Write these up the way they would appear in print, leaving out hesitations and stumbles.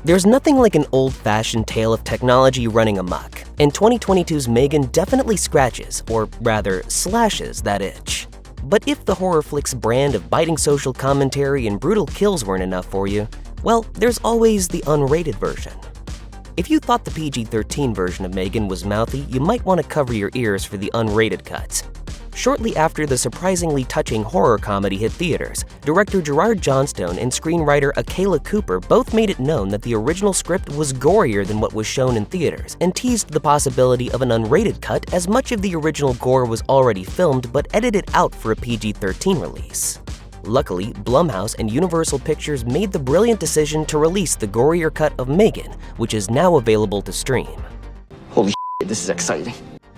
There's nothing like an old-fashioned tale of technology running amok, and 2022's M3GAN definitely scratches, or rather slashes, that itch. But if the horror flick's brand of biting social commentary and brutal kills weren't enough for you, well, there's always the unrated version. If you thought the PG-13 version of M3GAN was mouthy, you might want to cover your ears for the unrated cuts. Shortly after the surprisingly touching horror comedy hit theaters, director Gerard Johnstone and screenwriter Akela Cooper both made it known that the original script was gorier than what was shown in theaters and teased the possibility of an unrated cut, as much of the original gore was already filmed but edited out for a PG-13 release. Luckily, Blumhouse and Universal Pictures made the brilliant decision to release the gorier cut of M3GAN, which is now available to stream. Holy shit, this is exciting.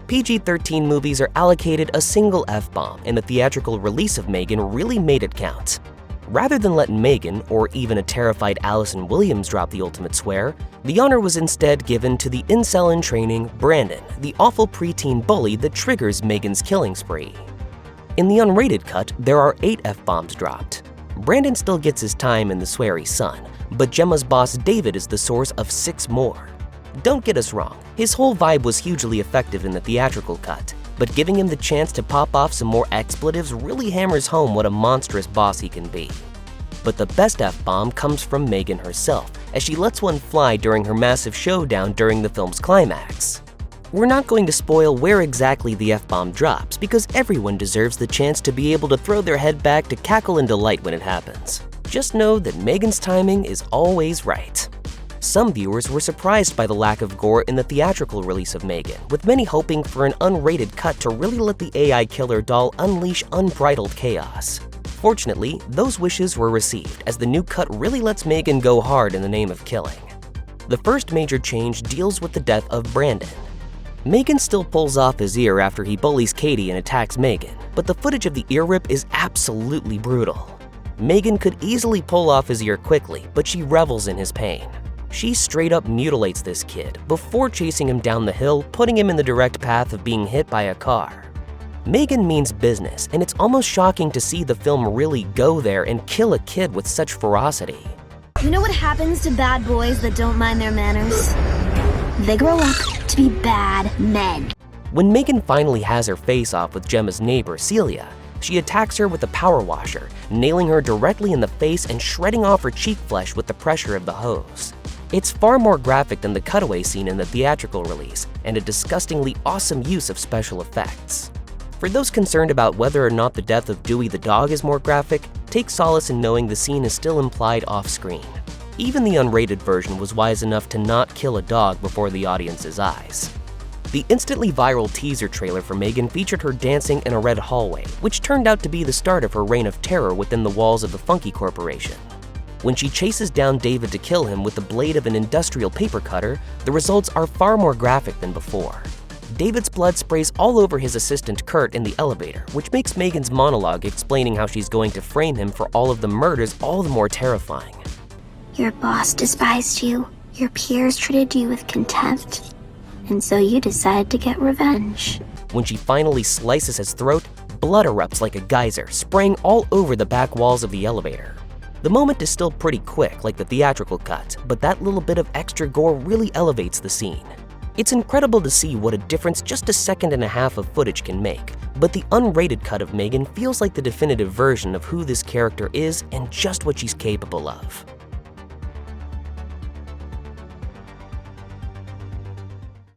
PG-13 movies are allocated a single F-bomb, and the theatrical release of M3GAN really made it count. Rather than let M3GAN, or even a terrified Allison Williams, drop the ultimate swear, the honor was instead given to the incel in training, Brandon, the awful preteen bully that triggers M3GAN's killing spree. In the unrated cut, there are 8 F-bombs dropped. Brandon still gets his time in the sweary son, but Gemma's boss David is the source of 6 more. Don't get us wrong, his whole vibe was hugely effective in the theatrical cut, but giving him the chance to pop off some more expletives really hammers home what a monstrous boss he can be. But the best F-bomb comes from M3GAN herself, as she lets one fly during her massive showdown during the film's climax. We're not going to spoil where exactly the F-bomb drops, because everyone deserves the chance to be able to throw their head back to cackle in delight when it happens. Just know that M3GAN's timing is always right. Some viewers were surprised by the lack of gore in the theatrical release of M3GAN, with many hoping for an unrated cut to really let the AI killer doll unleash unbridled chaos. Fortunately, those wishes were received, as the new cut really lets M3GAN go hard in the name of killing. The first major change deals with the death of Brandon. M3GAN still pulls off his ear after he bullies Katie and attacks M3GAN, but the footage of the ear rip is absolutely brutal. M3GAN could easily pull off his ear quickly, but she revels in his pain. She straight up mutilates this kid before chasing him down the hill, putting him in the direct path of being hit by a car. M3GAN means business, and it's almost shocking to see the film really go there and kill a kid with such ferocity. You know what happens to bad boys that don't mind their manners? They grow up to be bad men. When M3GAN finally has her face-off with Gemma's neighbor, Celia, she attacks her with a power washer, nailing her directly in the face and shredding off her cheek flesh with the pressure of the hose. It's far more graphic than the cutaway scene in the theatrical release, and a disgustingly awesome use of special effects. For those concerned about whether or not the death of Dewey the dog is more graphic, take solace in knowing the scene is still implied off-screen. Even the unrated version was wise enough to not kill a dog before the audience's eyes. The instantly viral teaser trailer for M3GAN featured her dancing in a red hallway, which turned out to be the start of her reign of terror within the walls of the Funky Corporation. When she chases down David to kill him with the blade of an industrial paper cutter, the results are far more graphic than before. David's blood sprays all over his assistant Kurt in the elevator, which makes M3GAN's monologue explaining how she's going to frame him for all of the murders all the more terrifying. Your boss despised you, your peers treated you with contempt, and so you decide to get revenge. When she finally slices his throat, blood erupts like a geyser, spraying all over the back walls of the elevator. The moment is still pretty quick, like the theatrical cut, but that little bit of extra gore really elevates the scene. It's incredible to see what a difference just a second and a half of footage can make, but the unrated cut of M3GAN feels like the definitive version of who this character is and just what she's capable of.